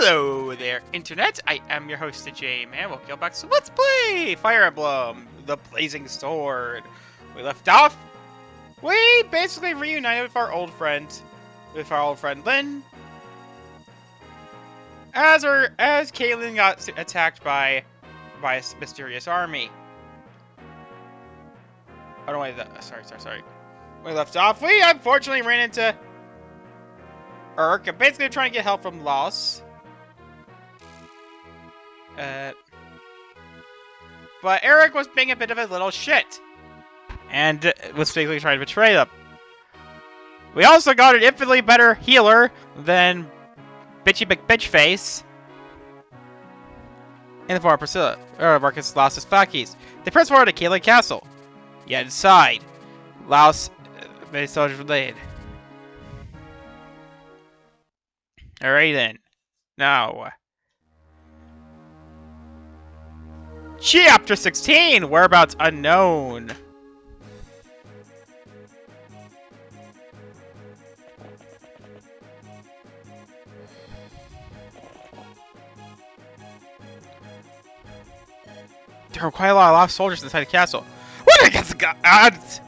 Hello there, Internet. I am your host, J-Man. Welcome back to Let's Play Fire Emblem, the Blazing Sword. We left off. We basically reunited with our old friend, Lynn, as Caitlyn got attacked by a mysterious army. Oh no, wait. Sorry. We left off. We unfortunately ran into Urk, basically trying to get help from Loss. But Eric was being a bit of a little shit, and was basically trying to betray them. We also got an infinitely better healer than Bitchy McBitchface in the form of Priscilla, or Marcus Laus's Flackies. They press forward to Caitlyn Castle. Yet inside, Laus made soldiers relayed. Alright then. Now. Chapter 16! Whereabouts unknown. There were quite a lot of lost soldiers inside the castle. What against the gods?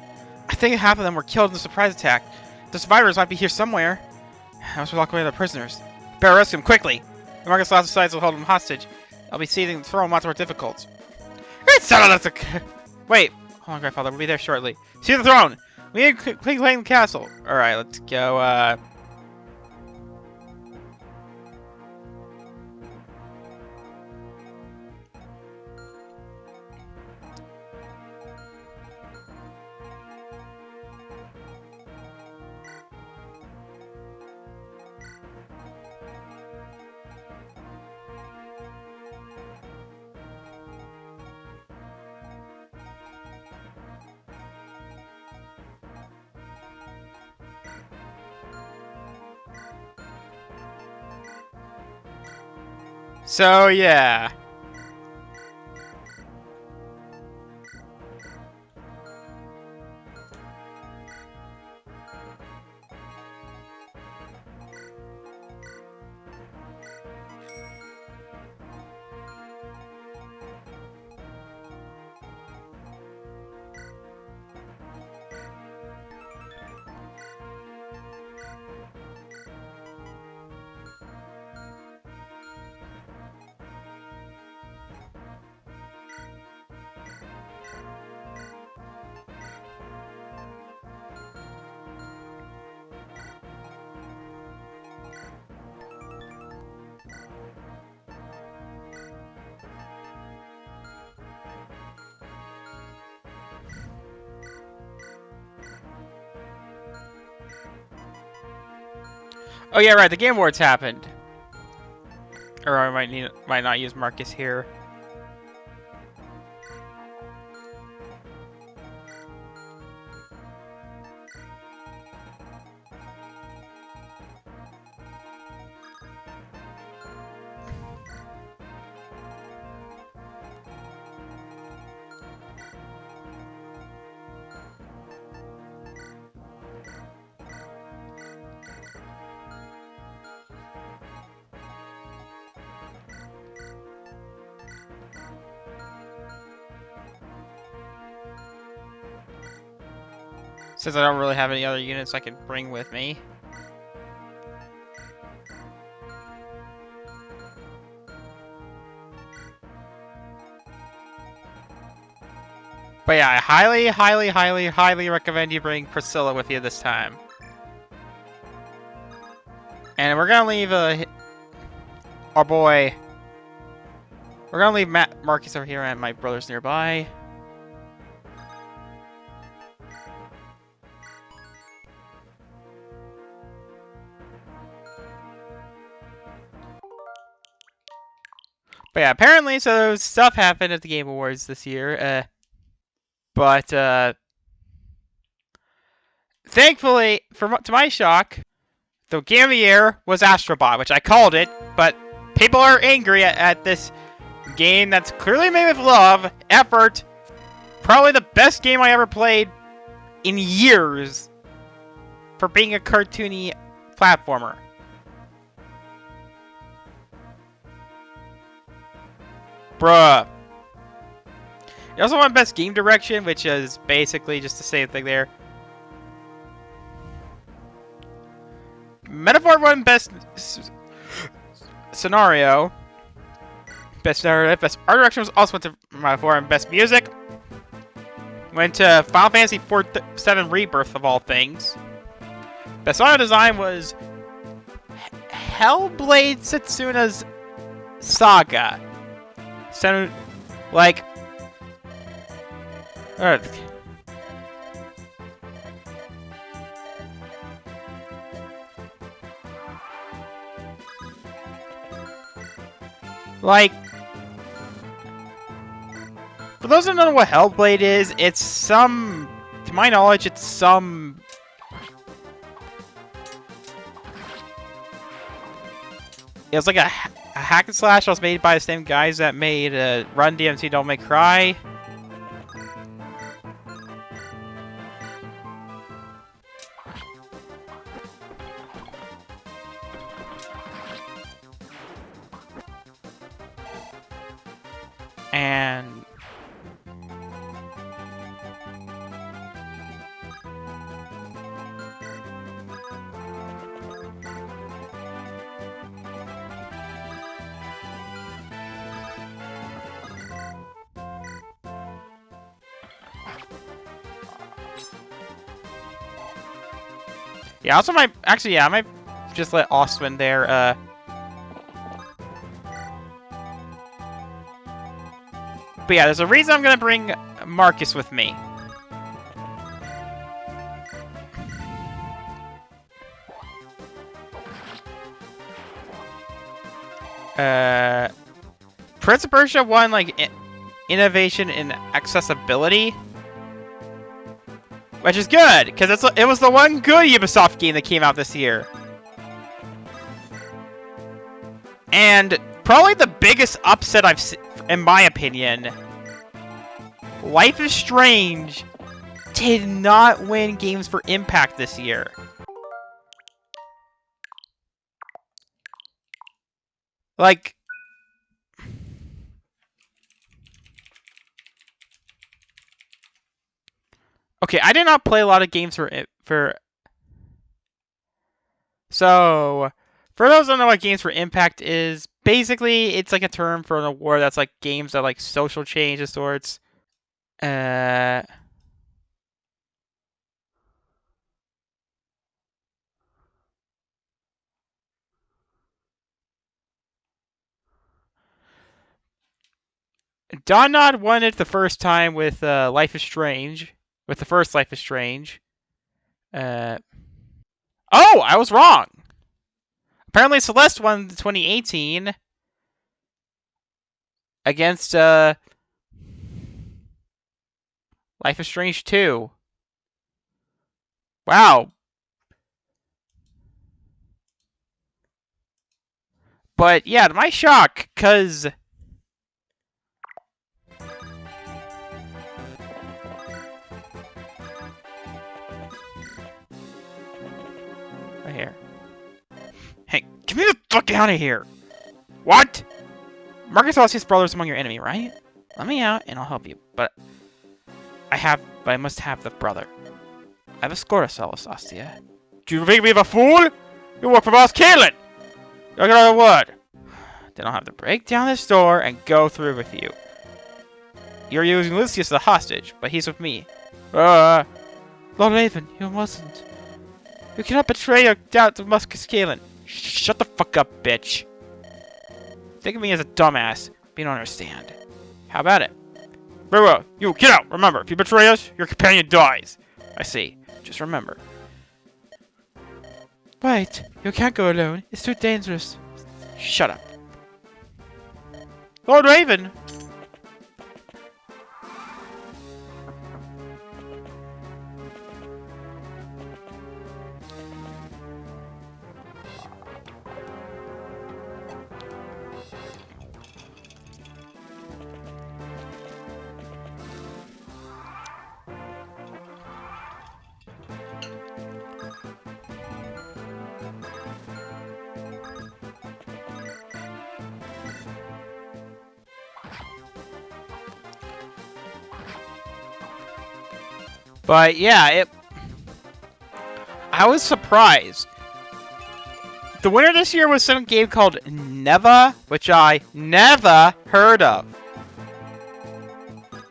I think half of them were killed in the surprise attack. The survivors might be here somewhere. I must lock away the prisoners. Better rescue them quickly. The Marcus Laus decides to hold them hostage. I'll be seizing the throne much more difficult. Wait. Hold on, Grandfather. We'll be there shortly. See the throne! We need to claim the castle. Alright, let's go, So, yeah. Oh yeah, right. The Game Awards happened, or I might not use Marcus here. Since I don't really have any other units I can bring with me. But yeah, I highly recommend you bring Priscilla with you this time. And we're gonna leave our boy. We're gonna leave Marcus over here and my brothers nearby. But yeah, apparently, so stuff happened at the Game Awards this year. But thankfully, to my shock, the Game of the Year was Astrobot, which I called it. But people are angry at this game that's clearly made with love, effort. Probably the best game I ever played in years for being a cartoony platformer. Bruh. You also won Best Game Direction, which is basically just the same thing there. Metaphor won Best Scenario. Best Narrative. Best Art Direction was also went to Metaphor, and Best Music went to Final Fantasy 7 Rebirth, of all things. Best Audio Design was Hellblade Setsuna's Saga. So, like... Like... For those who don't know what Hellblade is, it's some... To my knowledge, it's some... It was like a hack and slash that was made by the same guys that made Run DMC Don't Make Cry. And... Yeah, also might... Actually, yeah, I might just let Oswin there, But yeah, there's a reason I'm gonna bring Marcus with me. Prince of Persia won, like, innovation in accessibility. Which is good, because it was the one good Ubisoft game that came out this year. And probably the biggest upset I've seen, in my opinion, Life is Strange did not win Games for Impact this year. Like... Okay, I did not play a lot of games for... So, for those who don't know what Games for Impact is, basically, it's like a term for an award that's like games that like social change of sorts. Donnod won it the first time with Life is Strange. With the first Life is Strange. Oh, I was wrong! Apparently Celeste won 2018 against Life is Strange 2. Wow. But yeah, to my shock, cause right here. Hey, get me the fuck out of here! What? Marcus Celestius brothers among your enemy, right? Let me out and I'll help you. But I must have the brother. I have a score to sell, Ostia. Do you think me of a fool? You work for Boss Caitlin! I got another word. Then I'll have to break down this door and go through with you. You're using Lucius as a hostage, but he's with me. Lord Raven, you mustn't. You cannot betray your doubt to Marcus Caitlin. Shut the fuck up, bitch. Think of me as a dumbass, but you don't understand. How about it? Very well. You, get out! Remember, if you betray us, your companion dies. I see. Just remember. Wait, you can't go alone. It's too dangerous. Shut up. Lord Raven! But yeah, I was surprised. The winner this year was some game called Neva, which I never heard of.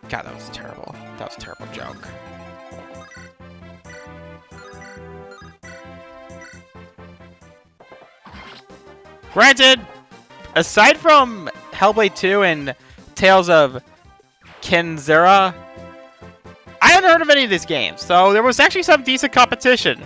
God, that was terrible. That was a terrible joke. Granted, aside from Hellblade 2 and Tales of Kenzera, I haven't heard of any of these games, so there was actually some decent competition.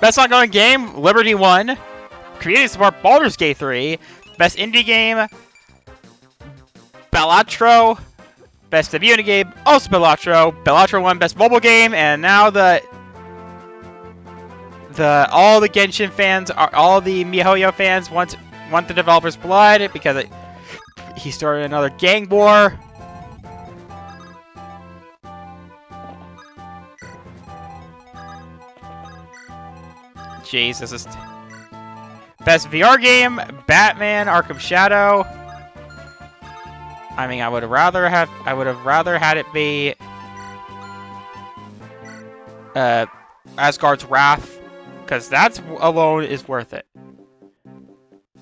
Best ongoing game, Liberty won. Community support, Baldur's Gate 3. Best indie game, Balatro. Best debut indie game, also Balatro. Balatro won best mobile game, and now all the Genshin fans, all the MiHoYo fans want the developer's blood because he started another gang war. Jeez, this is best VR game, Batman: Arkham Shadow. I mean, I would have rather had it be Asgard's Wrath, because that alone is worth it.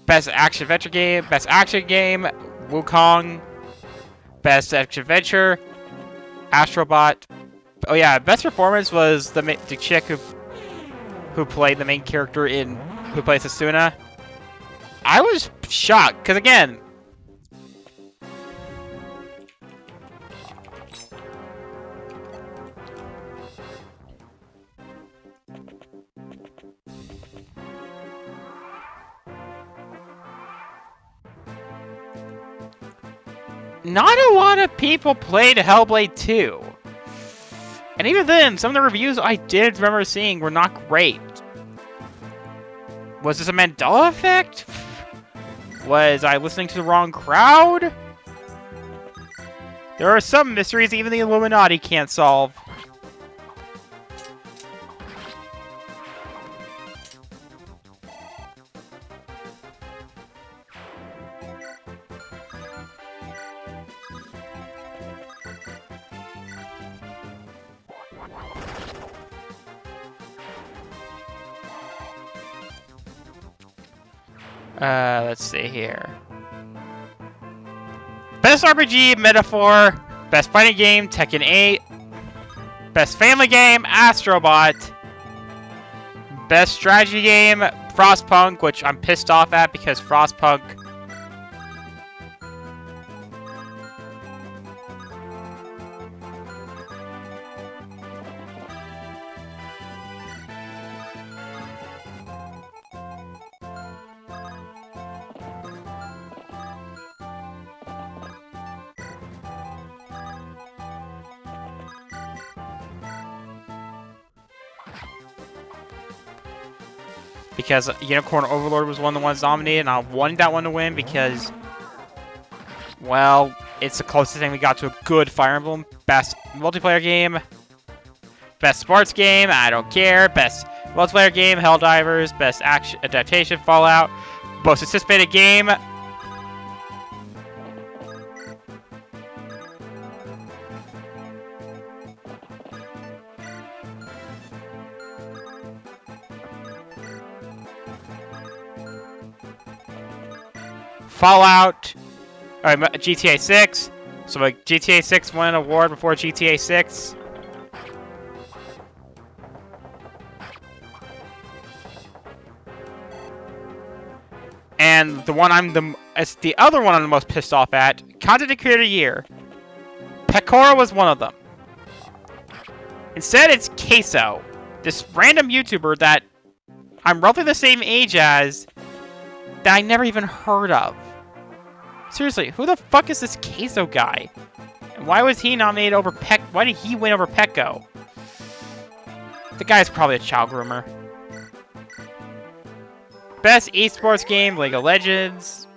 Best action adventure game, best action game, Wukong. Best action adventure, Astrobot. Oh yeah, best performance was the chick who played the main character who plays Asuna. I was shocked, because again, not a lot of people played Hellblade 2. And even then, some of the reviews I did remember seeing were not great. Was this a Mandela effect? Was I listening to the wrong crowd? There are some mysteries even the Illuminati can't solve. Let's see here. Best RPG, Metaphor. Best fighting game, Tekken 8. Best family game, Astrobot. Best strategy game, Frostpunk, which I'm pissed off at because Frostpunk... because Unicorn Overlord was one of the ones nominated, and I wanted that one to win because, well, it's the closest thing we got to a good Fire Emblem. Best multiplayer game, best sports game, I don't care. Best multiplayer game, Helldivers. Best action adaptation, Fallout. Most anticipated game, Fallout, GTA 6. So GTA 6 won an award before GTA 6. And the one it's the other one I'm the most pissed off at, Content Creator Year. Pecora was one of them. Instead, it's Queso, this random YouTuber that I'm roughly the same age as, that I never even heard of. Seriously, who the fuck is this Queso guy? And why was he nominated over why did he win over Pecco? The guy's probably a child groomer. best esports game, League of Legends,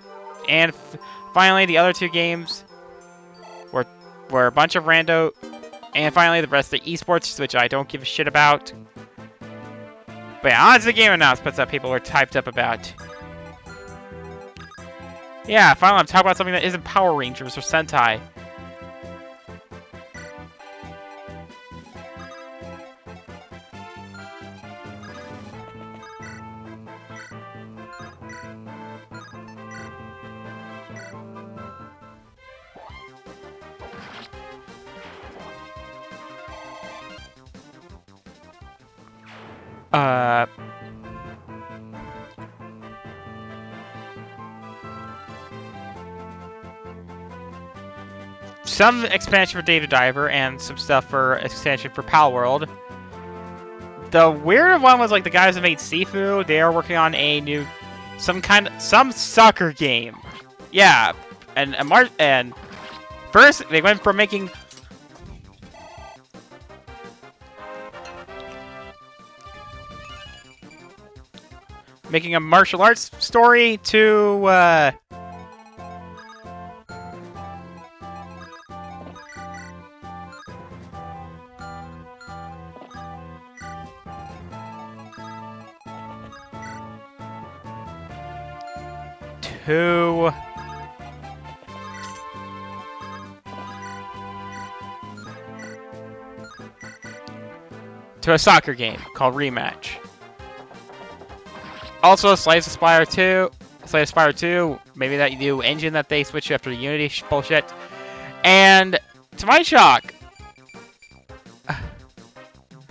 and finally the other 2 games were a bunch of rando, and finally the rest of the esports, which I don't give a shit about. But yeah, on to the game announcements that people are typed up about. Yeah, finally I'm talking about something that isn't Power Rangers or Sentai. Some expansion for Dave the Diver and some stuff for expansion for Pal World. The weirder one was like the guys that made Sifu. They are working on a new, some soccer game. Yeah, and first they went from making a martial arts story to a soccer game called Rematch. Also, Slay the Spire 2, maybe that new engine that they switched after the Unity bullshit. And to my shock,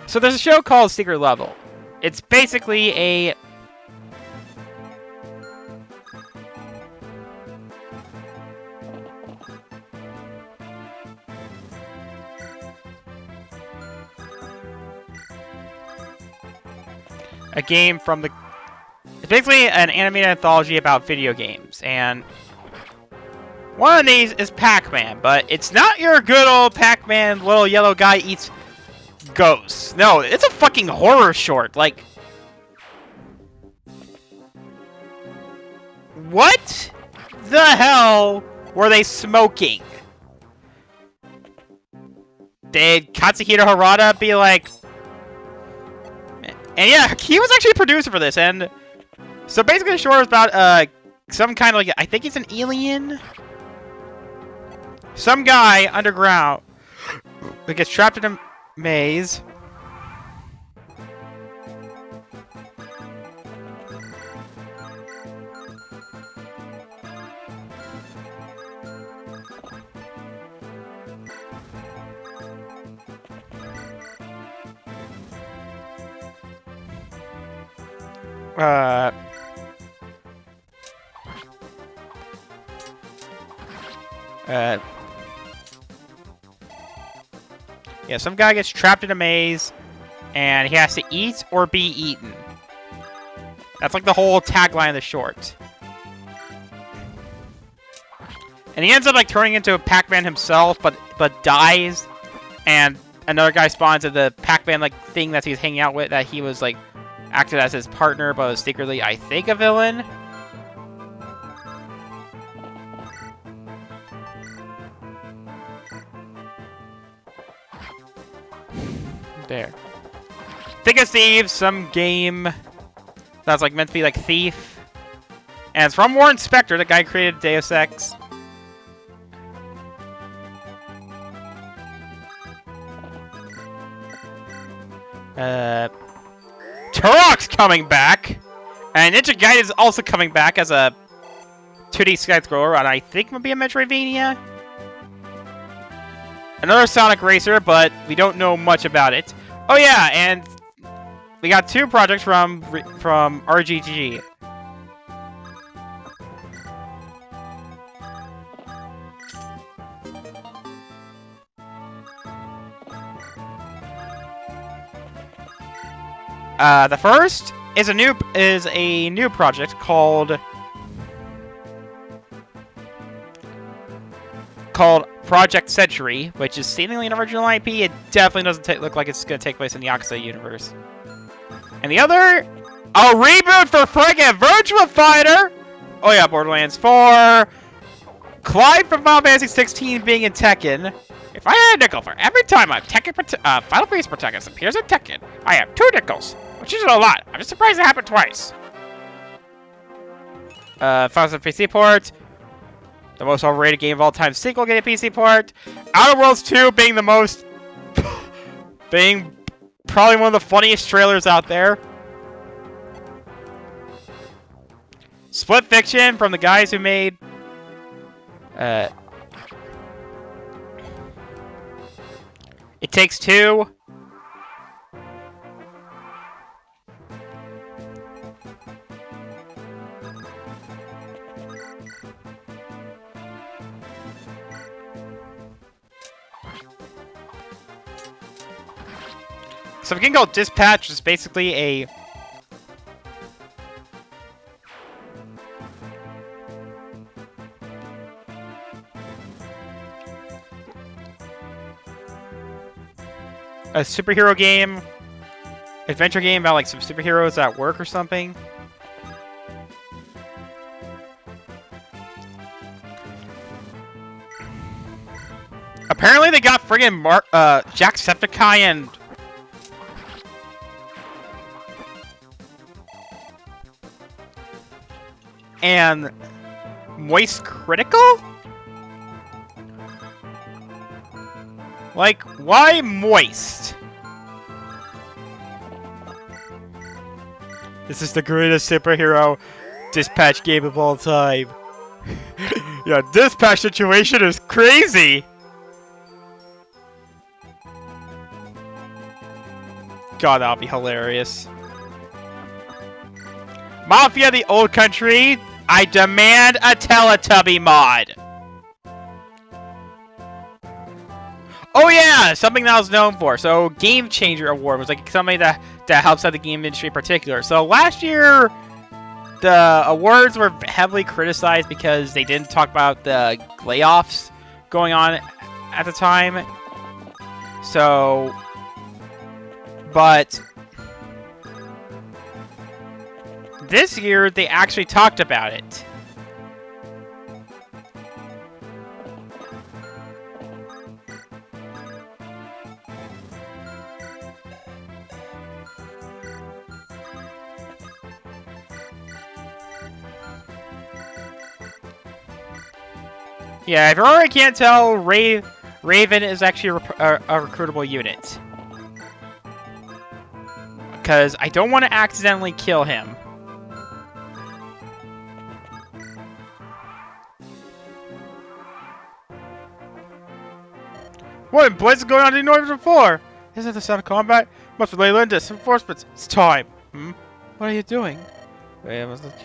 so there's a show called Secret Level. It's basically a game from the... It's basically an animated anthology about video games, and one of these is Pac-Man, but it's not your good old Pac-Man little yellow guy eats ghosts. No, it's a fucking horror short. Like, what the hell were they smoking? Did Katsuhiro Harada be like... And yeah, he was actually a producer for this, and so basically the short is about some kind of like, I think it's an alien, some guy underground that gets trapped in a maze. Yeah, some guy gets trapped in a maze, and he has to eat or be eaten. That's like the whole tagline of the short. And he ends up like turning into a Pac-Man himself, but dies, and another guy spawns at the Pac-Man like thing that he's hanging out with, that he was like acted as his partner, but was secretly, I think, a villain. There. Think of Thieves, some game that's like meant to be like Thief. And it's from Warren Spector, the guy who created Deus Ex. Turok's coming back! And Ninja Gaiden is also coming back as a 2D side-scroller, and I think will be a Metroidvania. Another Sonic Racer, but we don't know much about it. Oh yeah, and we got 2 projects from RGG. The first is a new project called Project Century, which is seemingly an original IP. It definitely doesn't look like it's going to take place in the Yakuza universe. And the other A reboot for friggin' Virtua Fighter! Oh yeah, Borderlands 4. Clyde from Final Fantasy 16 being in Tekken. If I had a nickel for every time a Final Fantasy protagonist appears in Tekken, I have 2 nickels, which isn't a lot. I'm just surprised it happened twice. Final Fantasy PC port. The most overrated game of all time sequel getting a PC port. Outer Worlds 2 being the most... being probably one of the funniest trailers out there. Split Fiction from the guys who made... It Takes Two. So we can go Dispatch is basically a superhero game, adventure game about like some superheroes at work or something. Apparently they got friggin' Jacksepticeye and Moist Critical? Like, why Moist? This is the greatest superhero dispatch game of all time. Yeah, dispatch situation is crazy! God, that'll be hilarious. Mafia the Old Country, I demand a Teletubby mod! Oh yeah, something that I was known for. So, Game Changer Award was like something that helps out the game industry in particular. So last year, the awards were heavily criticized because they didn't talk about the layoffs going on at the time. So, but this year they actually talked about it. Yeah, if you already can't tell, Raven is actually a recruitable unit. Because I don't want to accidentally kill him. What in blazes going on in the north before? Isn't the sound of combat? Must relay Lindis. Reinforcements. It's time. Hmm? What are you doing? Wait, I was looking.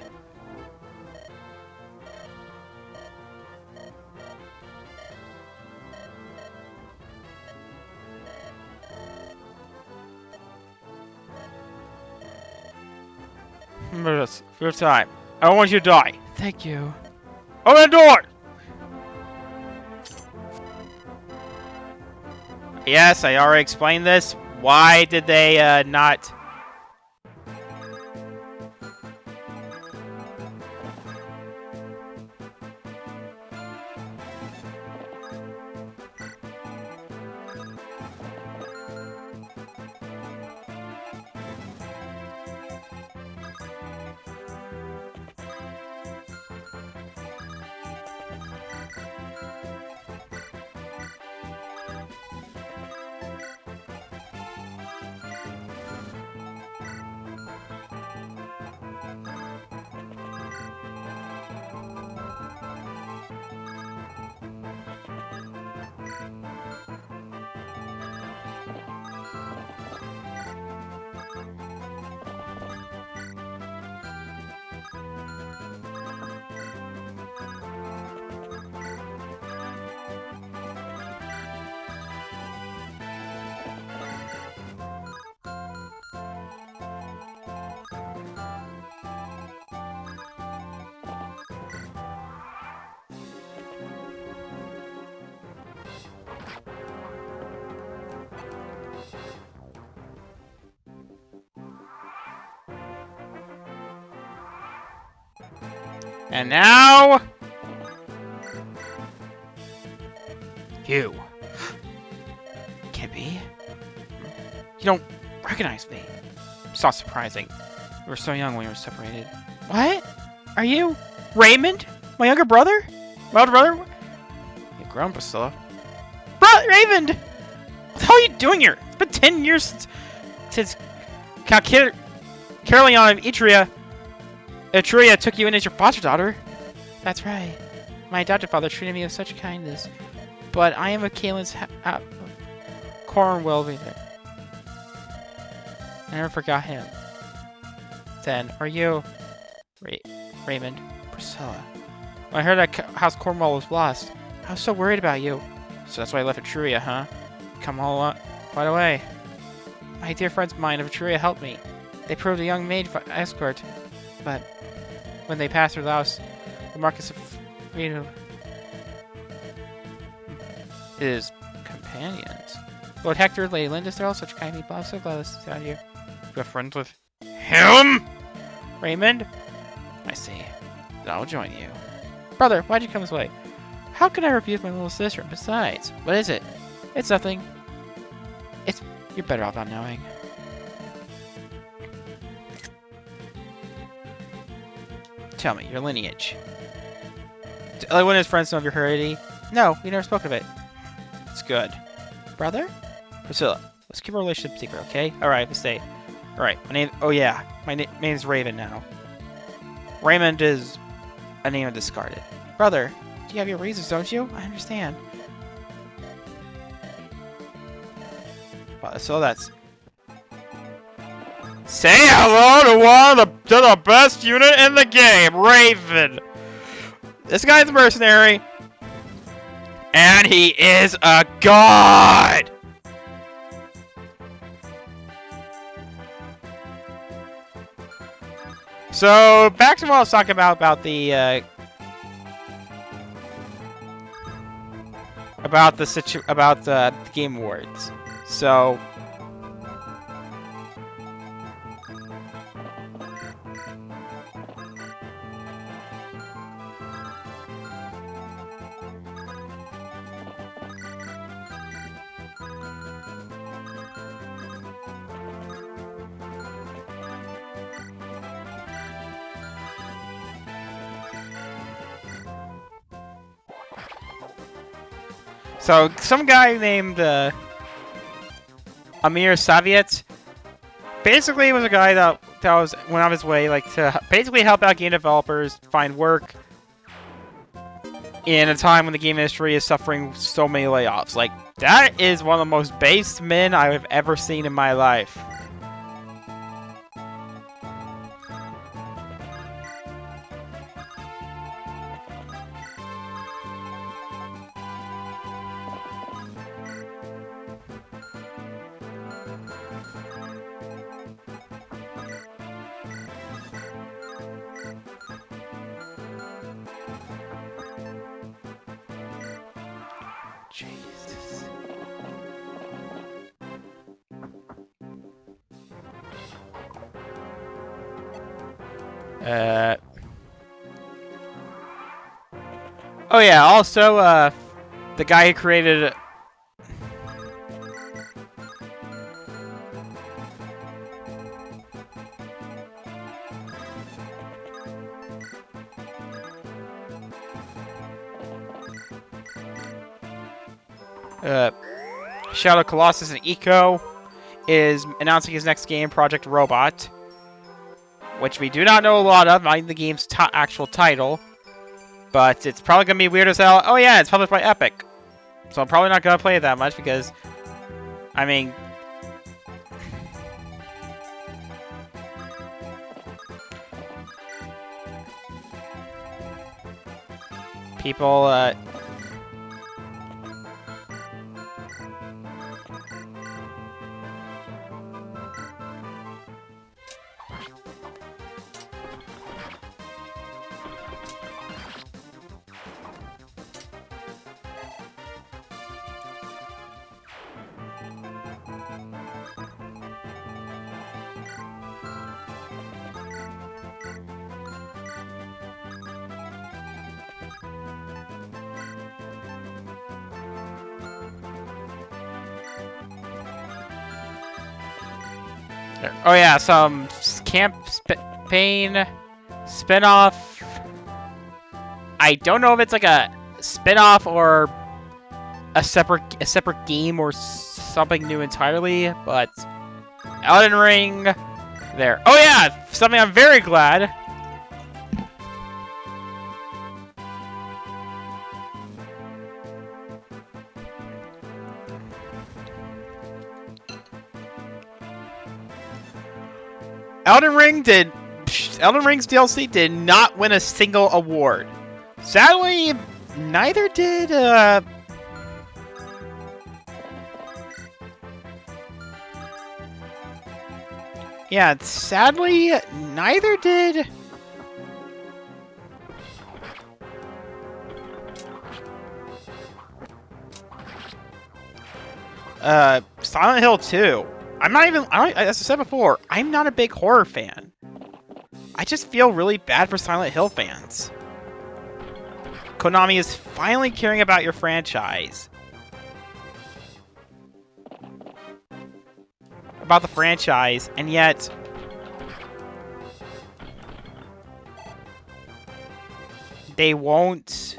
For your time. I don't want you to die. Thank you. Open the door! Yes, I already explained this. Why did they not... And now... You. Can't be. You don't recognize me. It's not surprising. We were so young when we were separated. What? Are you Raymond? My younger brother? My older brother? You've grown, Priscilla. Raymond! What the hell are you doing here? It's been 10 years since Caroline of Etruria took you in as your foster daughter. That's right. My adopted father treated me with such kindness. But I am of Caitlin's Cornwell. I never forgot him. Then, are you Raymond? Priscilla. When I heard that House Cornwall was lost, I was so worried about you. So that's why I left Etruria, huh? Come all right away. My dear friends of mine of Etruria helped me. They proved a young maid escort, but when they passed through the house, the Marquis of his companions. Lord Hector, Lady Lindis, they're all such kind people. I'm so glad this is out here. You're friends with him? Raymond? I see. Then I'll join you. Brother, why'd you come this way? How can I refuse my little sister? Besides, what is it? It's nothing. You're better off not knowing. Tell me, your lineage. Do anyone of his friends know of your heredity? No, we never spoke of it. It's good. Brother? Priscilla, let's keep our relationship secret, okay? Alright, let's stay. Alright, my name... Oh yeah, my name's Raven now. Raymond is a name I've discarded. Brother, you have your reasons, don't you? I understand. Well, so that's... Say hello to the best unit in the game, Raven! This guy's a mercenary. And he is a god! So, back to what I was talking about the Game Awards. So some guy named Amir Saviet basically was a guy that went out of his way to basically help out game developers find work in a time when the game industry is suffering so many layoffs. Like, that is one of the most based men I have ever seen in my life. Jesus. Oh yeah, also, the guy who created... Shadow Colossus and Eco is announcing his next game, Project Robot, which we do not know a lot of, not even the game's actual title, but it's probably going to be weird as hell. Oh yeah, it's published by Epic, so I'm probably not going to play it that much because, I mean... people, Oh yeah, some campaign spin-off. I don't know if it's like a spin-off or a separate game or something new entirely, but Elden Ring there. Oh yeah, something I'm very glad. Elden Ring's DLC did not win a single award. Sadly, neither did yeah, sadly, neither did Silent Hill 2. As I said before, I'm not a big horror fan. I just feel really bad for Silent Hill fans. Konami is finally caring about your franchise. About the franchise, and yet they won't.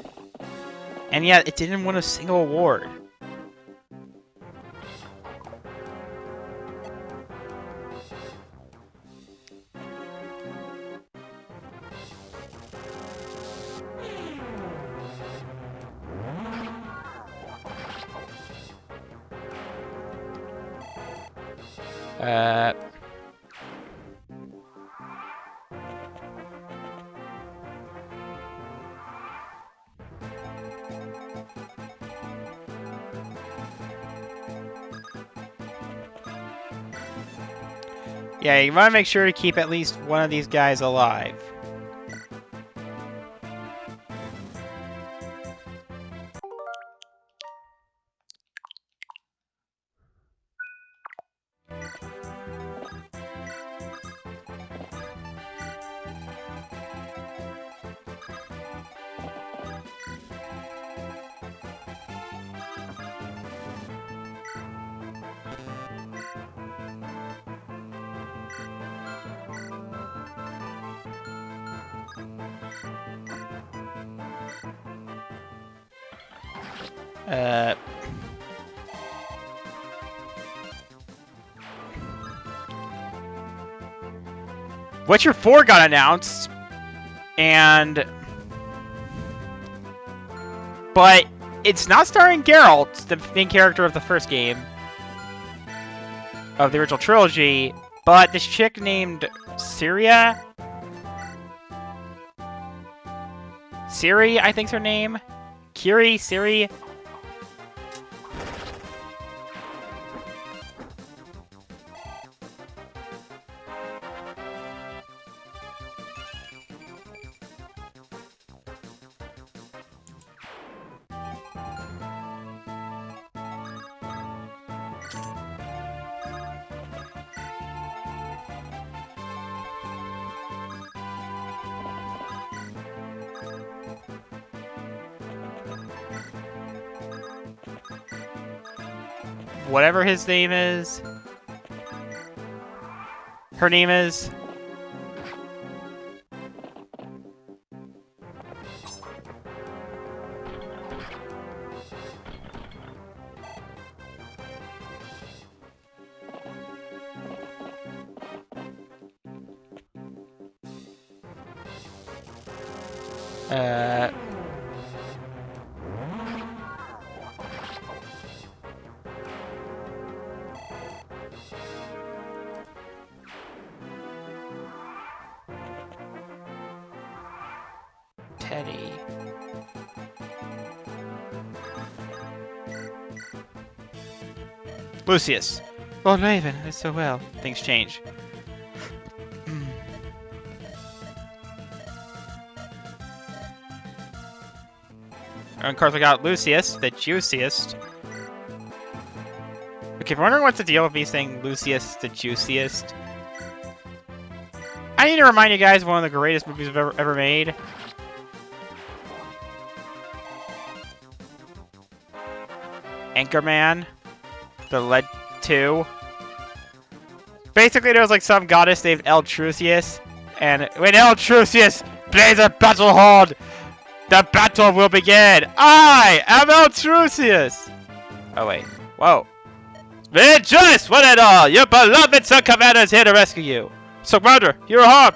And yet it didn't win a single award. Yeah, you want to make sure to keep at least one of these guys alive. Witcher 4 got announced, but it's not starring Geralt, the main character of the first game of the original trilogy, but this chick named Siri, I think's her name. Siri. Whatever his name is. Her name is. Teddy. Lucius. Lord Raven, it's so well. Things change. And of course we got Lucius, the juiciest. Okay, if you're wondering what's the deal with me saying Lucius the juiciest, I need to remind you guys of one of the greatest movies I've ever made. Anchorman, The Lead 2. Basically, there's like some goddess named Eltrusius, and when Eltrusius plays a battle horn, the battle will begin! I am Eltrusius! Oh wait, whoa. Rejoice, one and all! Your beloved Sir Commander is here to rescue you! Sir Commander, you're harm!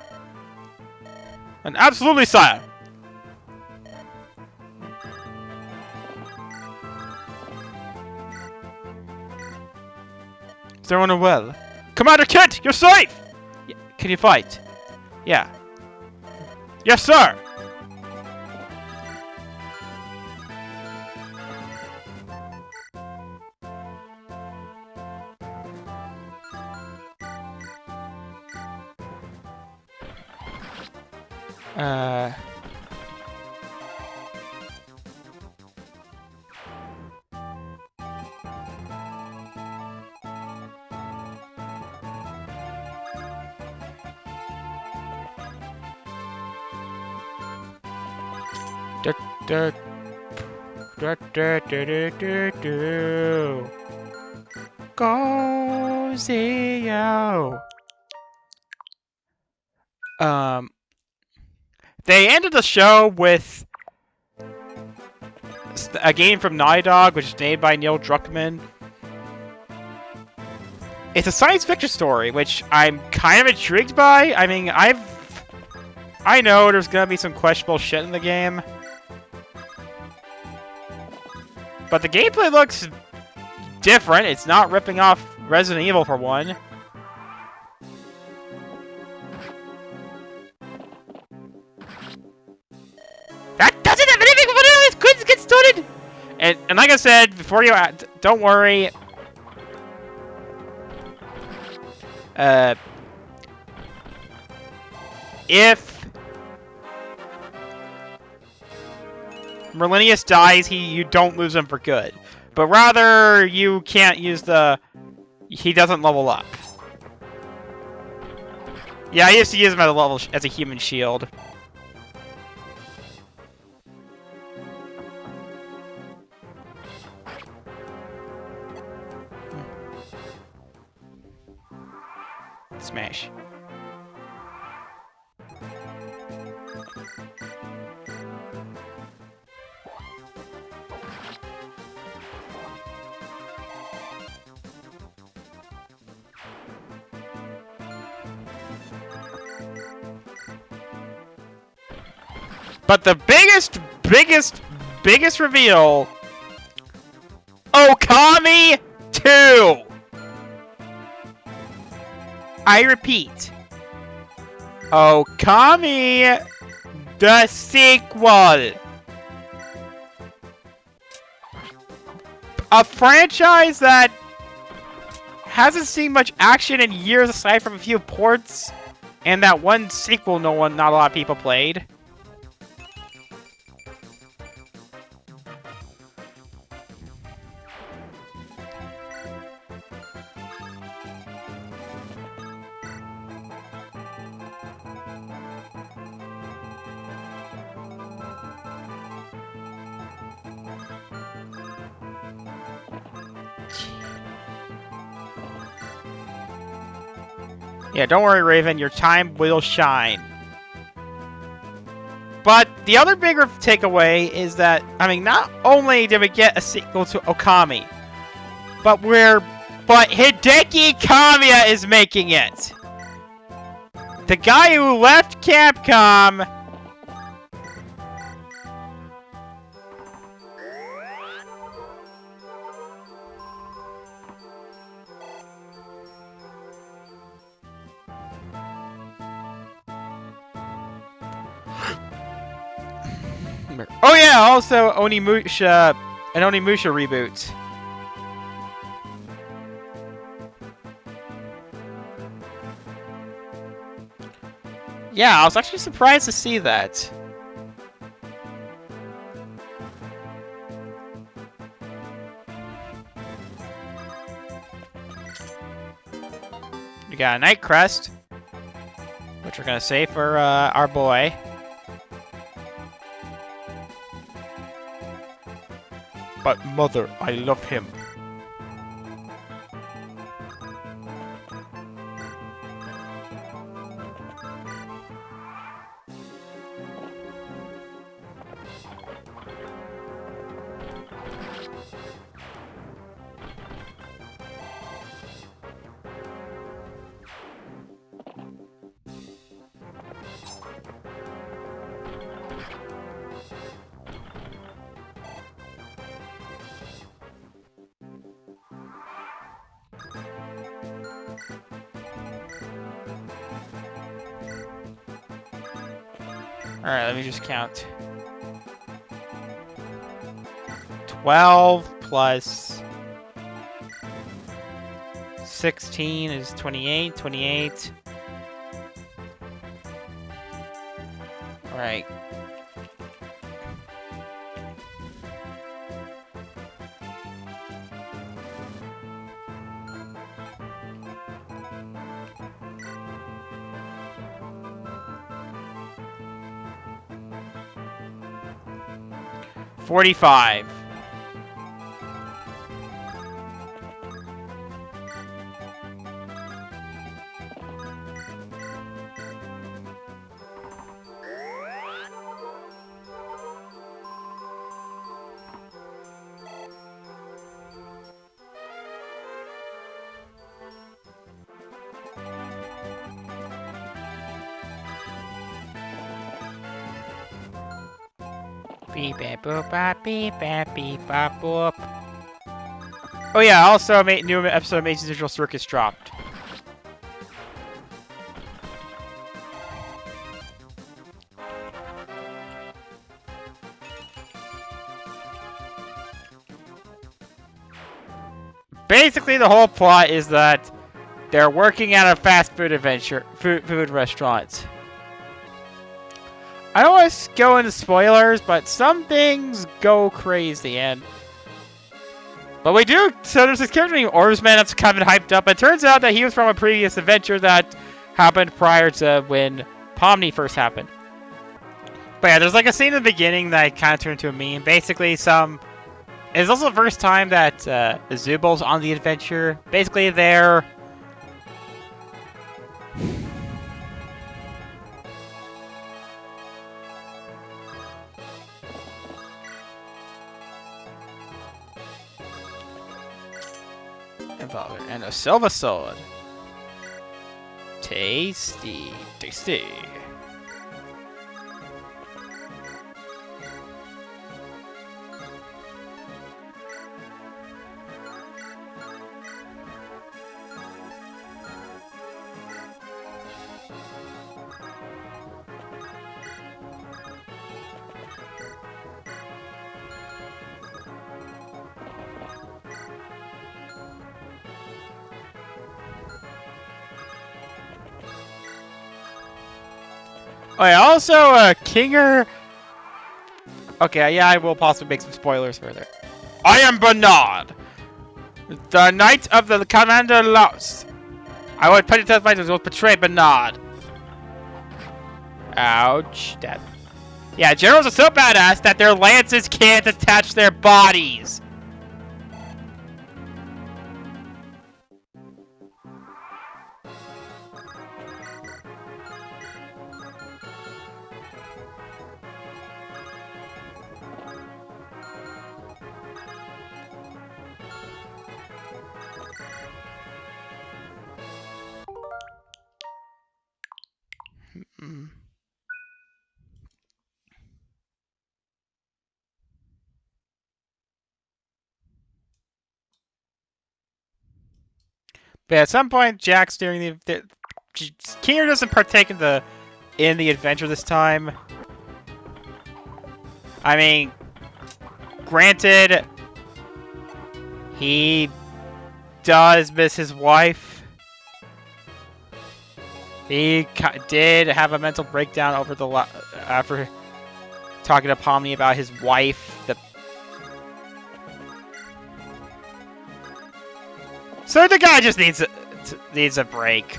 And absolutely, sire! Is everyone well? Commander Kent, you're safe! Can you fight? Yeah. Yes, sir! Go Zio. They ended the show with a game from Naughty Dog, which is made by Neil Druckmann. It's a science fiction story, which I'm kind of intrigued by. I mean, I know there's gonna be some questionable shit in the game, but the gameplay looks different. It's not ripping off Resident Evil for one. That doesn't have anything to do with it! Couldn't get started! And like I said, before you don't worry. If Merlinius dies, you don't lose him for good. But rather, you can't use he doesn't level up. Yeah, I used to use him as a human shield. Smash. But the biggest reveal, Okami 2! I repeat, Okami, the sequel. A franchise that hasn't seen much action in years aside from a few ports, and that one sequel not a lot of people played. Yeah, don't worry, Raven. Your time will shine. But the other bigger takeaway is that, I mean, not only did we get a sequel to Okami, but Hideki Kamiya is making it. The guy who left Capcom. Oh yeah, also Onimusha, an Onimusha reboot. Yeah, I was actually surprised to see that. We got a Night Crest, which we're gonna save for our boy. But mother, I love him. Alright, let me just count. 12 plus 16 is 28. 28. Alright. $45. Beep bap boop bop beep bap beep bop boop. Oh yeah, also a new episode of Amazing Digital Circus dropped. Basically, the whole plot is that they're working at a fast food food restaurant. I don't want to go into spoilers, but some things go crazy, but we do. So there's this character named Orbsman that's kind of hyped up. It turns out that he was from a previous adventure that happened prior to when Pomni first happened. But yeah, there's like a scene in the beginning that kind of turned into a meme. Basically, it's also the first time that Zubo's on the adventure. Basically, they're and a silver sword. Tasty, tasty. Oh yeah, also, Kinger... Okay, yeah, I will possibly make some spoilers further. I am Bernard, the Knight of the Commander Lost. I would petty test fighters will betray Bernard. Ouch. That... Yeah, generals are so badass that their lances can't attach their bodies. But at some point, Jack's during the Kinger doesn't partake in the adventure this time. I mean, granted, he does miss his wife. He did have a mental breakdown over after talking to Pomni about his wife. So the guy just needs a break.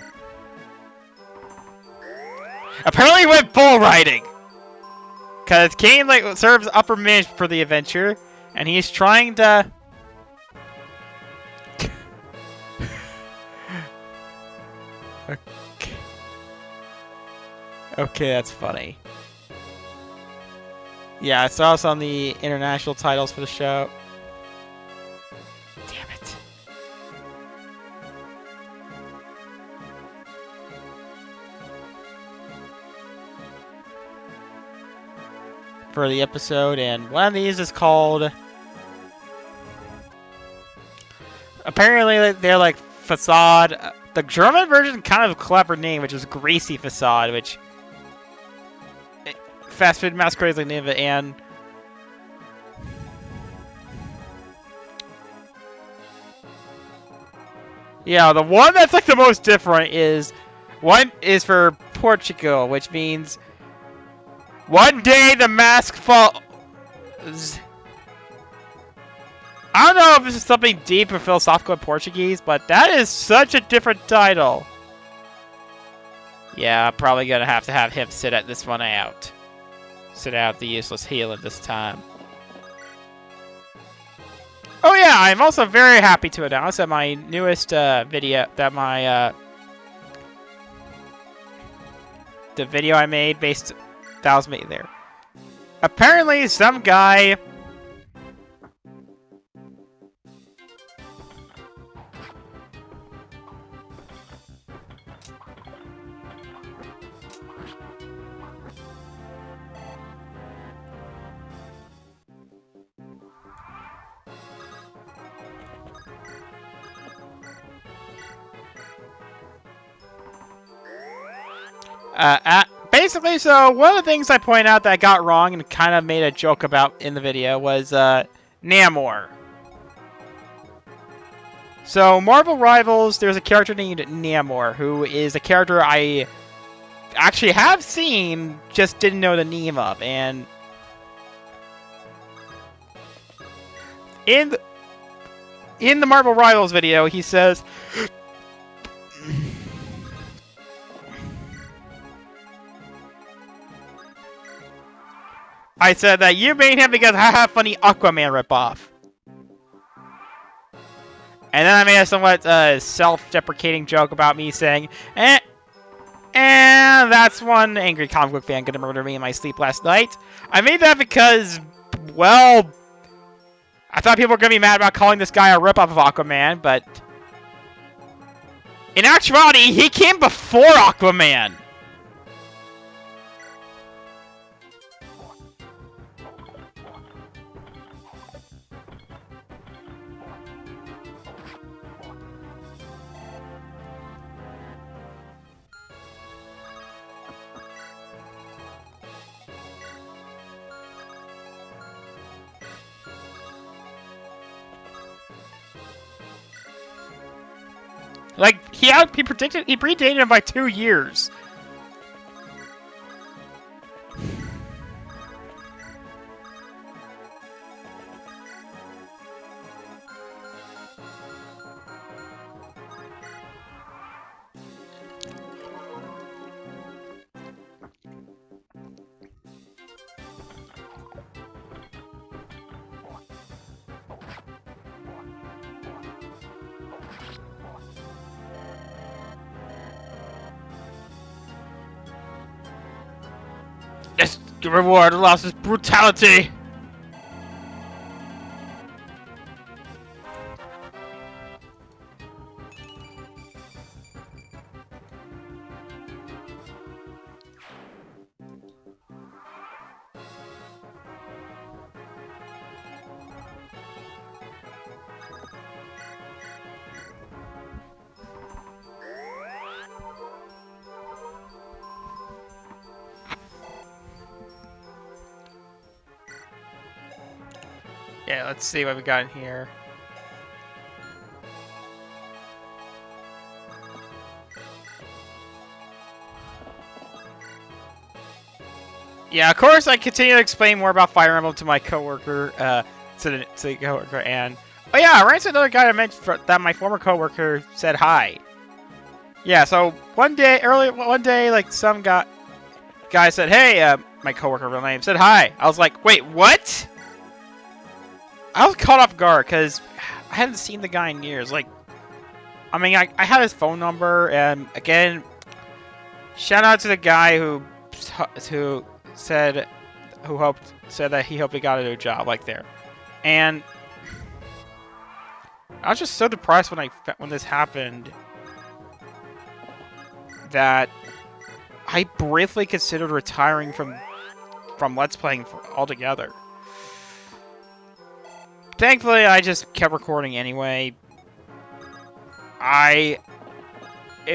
Apparently he went bull riding. Cause Kane serves upper mid for the adventure, and he's trying to Okay, that's funny. Yeah, I saw us on the international titles for the show. Damn it. For the episode, and one of these is called... Apparently, they're like Facade. The German version kind of a clever name, which is Greasy Facade, which... fast food masquerades like Nineveh, and yeah, the one that's like the most different is one is for Portugal, which means one day the mask falls. I don't know if this is something deep or philosophical in Portuguese, but that is such a different title. Yeah, I'm probably gonna have to have him sit at this one out. Sit out the useless healing this time. Oh yeah, I'm also very happy to announce that my newest video, the video I made that was me there. Apparently some guy basically, so one of the things I pointed out that I got wrong and kind of made a joke about in the video was Namor. So Marvel Rivals, there's a character named Namor, who is a character I actually have seen, just didn't know the name of, and in the Marvel Rivals video, he says, I said that you made him because I have funny Aquaman ripoff. And then I made a somewhat self-deprecating joke about me saying, and that's one angry comic book fan gonna murder me in my sleep last night. I made that because, well, I thought people were gonna be mad about calling this guy a ripoff of Aquaman, but in actuality, he came before Aquaman. Like, he predated him by 2 years. Yes, the reward allows his brutality. Yeah, let's see what we got in here. Yeah, of course, I continue to explain more about Fire Emblem to my coworker, to the coworker, and oh yeah, I ran into another guy I mentioned that my former coworker said hi. Yeah, so one day, like some guy said, "Hey," my coworker, real name, said hi. I was like, "Wait, what?" I was caught off guard because I hadn't seen the guy in years. Like, I mean, I had his phone number, and again, shout out to the guy who said that he hoped he got a new job, like there. And I was just so depressed when this happened that I briefly considered retiring from Let's Playing altogether. Thankfully, I just kept recording anyway. If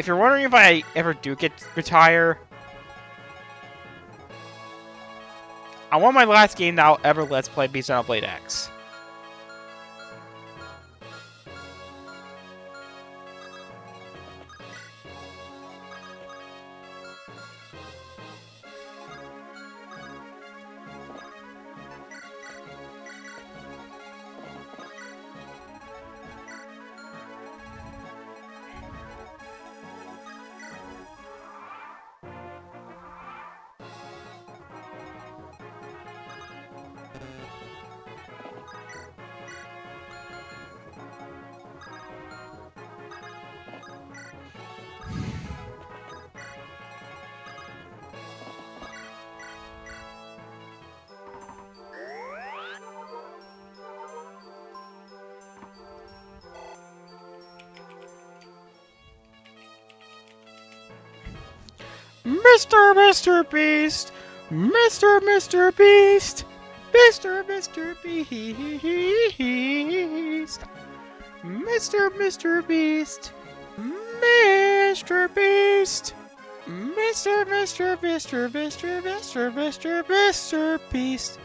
you're wondering if I ever do retire, I want my last game that I'll ever Let's Play be Xenoblade X. Mr. Beast! Mr. Beast! Mr. Beast! Mr. Beast! Mr. Beast! Mr. Beast!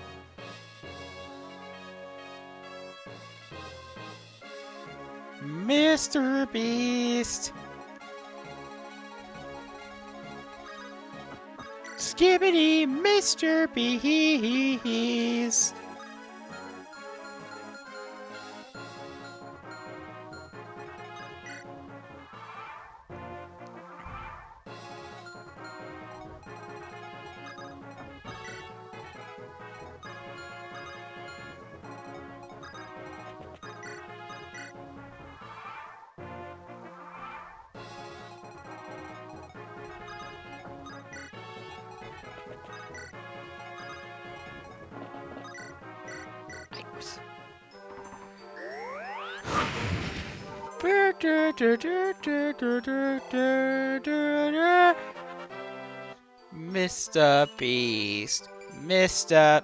Mr. Beast! Skibbity Mr. Beast! Mr. Beast. Mr.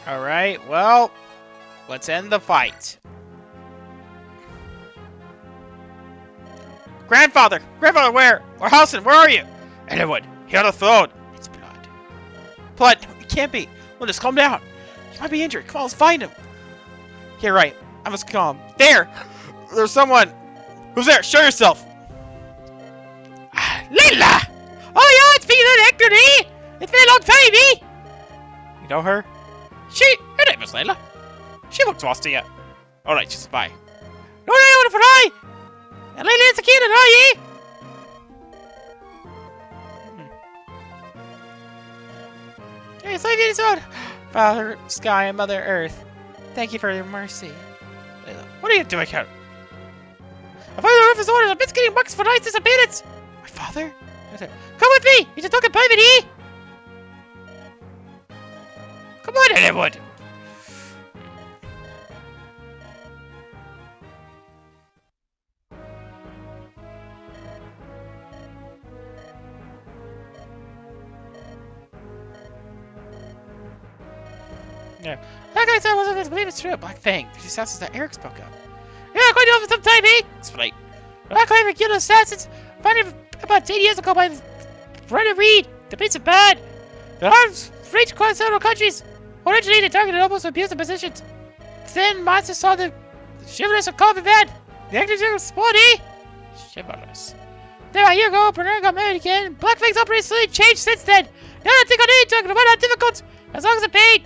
Alright, well, let's end the fight. Grandfather! Grandfather, where? Or Halson, where are you? Anyone, here on the throne. It's blood. Blood, it can't be. Well, just calm down. He might be injured. Come on, let's find him. Yeah, right. I must calm. There! There's someone. Who's there? Show yourself. Layla! Oh, yeah, it's been an actor, eh? It's been a long time, eh? You know her? Her name is Layla. She looks lost to you. Alright, she's a spy. No, what if I? And Layla is a kid, are you? Hey, save me this one. Father Sky and Mother Earth, thank you for your mercy. Layla, what are you doing here? My father of his orders, I've been getting bucks for nights disappearance. My father? Come with me! You just talk in private, eh? Come on, anyone! Yeah. That guy said I wasn't going to believe it's true. Black Fang. There's assassins that Eric spoke of. Yeah, I quite know for some time, eh? Explain. Black Fang killed assassins. Found about 10 years ago by Brennan Reed. The beats are bad. The arms reached across several countries. Originally, they targeted almost abusive positions. Then, monsters saw the shiverness of common man. The actors are exploded, eh? Shiverness. Then, a year ago, Bernard got married again. Black Fang's operation changed since then. Now I think I need to talk about difficult as long as it paid.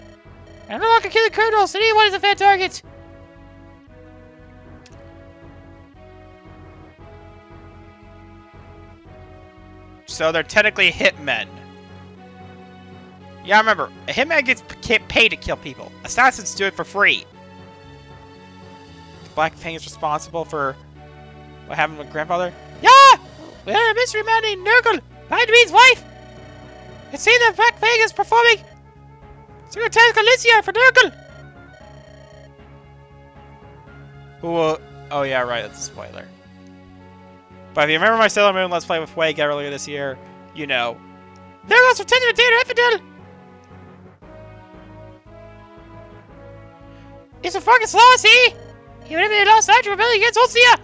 I'm no longer killing criminals, and anyone is a fair target. So they're technically hitmen. Yeah, remember, a hitman gets paid to kill people. Assassins do it for free. Black Fang is responsible for what happened with grandfather. Yeah! We had a mystery man named Nurgle, Bindweed's wife. It seems that Black Fang is performing Secretary Galicia for Nurgle. Oh yeah, right, that's a spoiler. But if you remember my Sailor Moon Let's Play with Wake earlier this year, you know. There goes Lieutenant Data Infidel! It's a fucking loss, eh? Even if they lost Nitro Rebellion against Ulcia!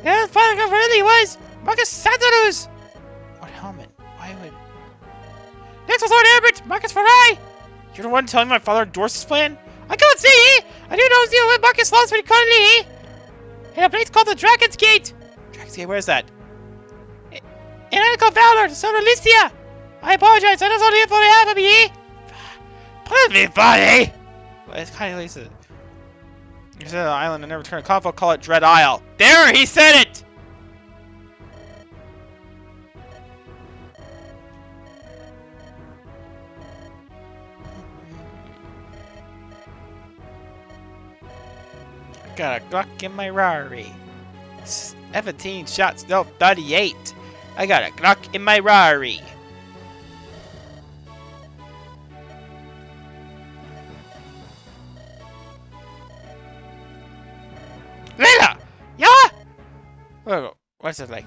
Yeah, the fucking really was Marcus Santarus! Next was Lord Herbert, Marcus Farai. You're the one telling my father Dorsey's plan? I can't say, eh? I do know deal with Marcus lost pretty currently, eh? In a place called the Dragon's Gate. Dragon's Gate, where is that? And I called Valor, the son of Alicia. I apologize, I don't know the info they have of me, eh? Put me, buddy! Well, it's kind of like this. You said an island and never turn a cop, I'll call it Dread Isle. There, he said it! Got a Glock in my Rari. 17 shots, no, 38. I got a Glock in my Rari. Layla! Yeah? What's it like?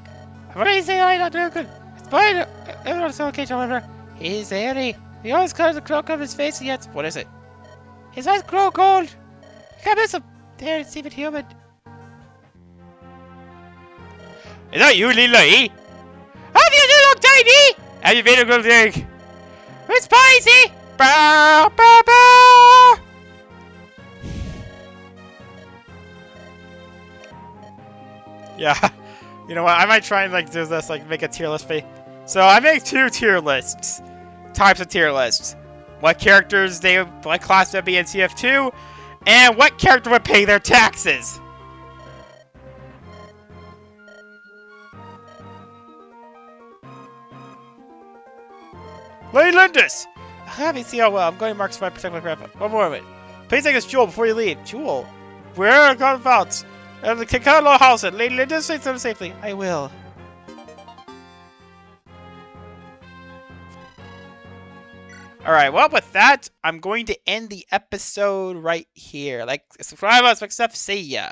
What do you say? I don't do good. It's fine. Everyone's okay, however. He's hairy. He always colors the cloak of his face yet. What is it? His eyes glow gold. You can't miss him. There, it's even human. Is that you, Lily? Have you new look tiny? Have you been a good thing? It's spicy! Bow, bow, bow! Yeah. You know what? I might try and like do this, like make a tier list. So I make 2 tier lists. Types of tier lists. What characters what class would be in CF2, and what character would pay their taxes. Lady Lindis! Let me see how well. I'm going to mark so I protect my grandpa. One more of it. Please take us Jewel before you leave. Jewel? Where are gone Fouts? And the Kikalo house it. Lady Lindis, say them safely. I will. Alright, well, with that, I'm going to end the episode right here. Like, subscribe, like stuff. See ya.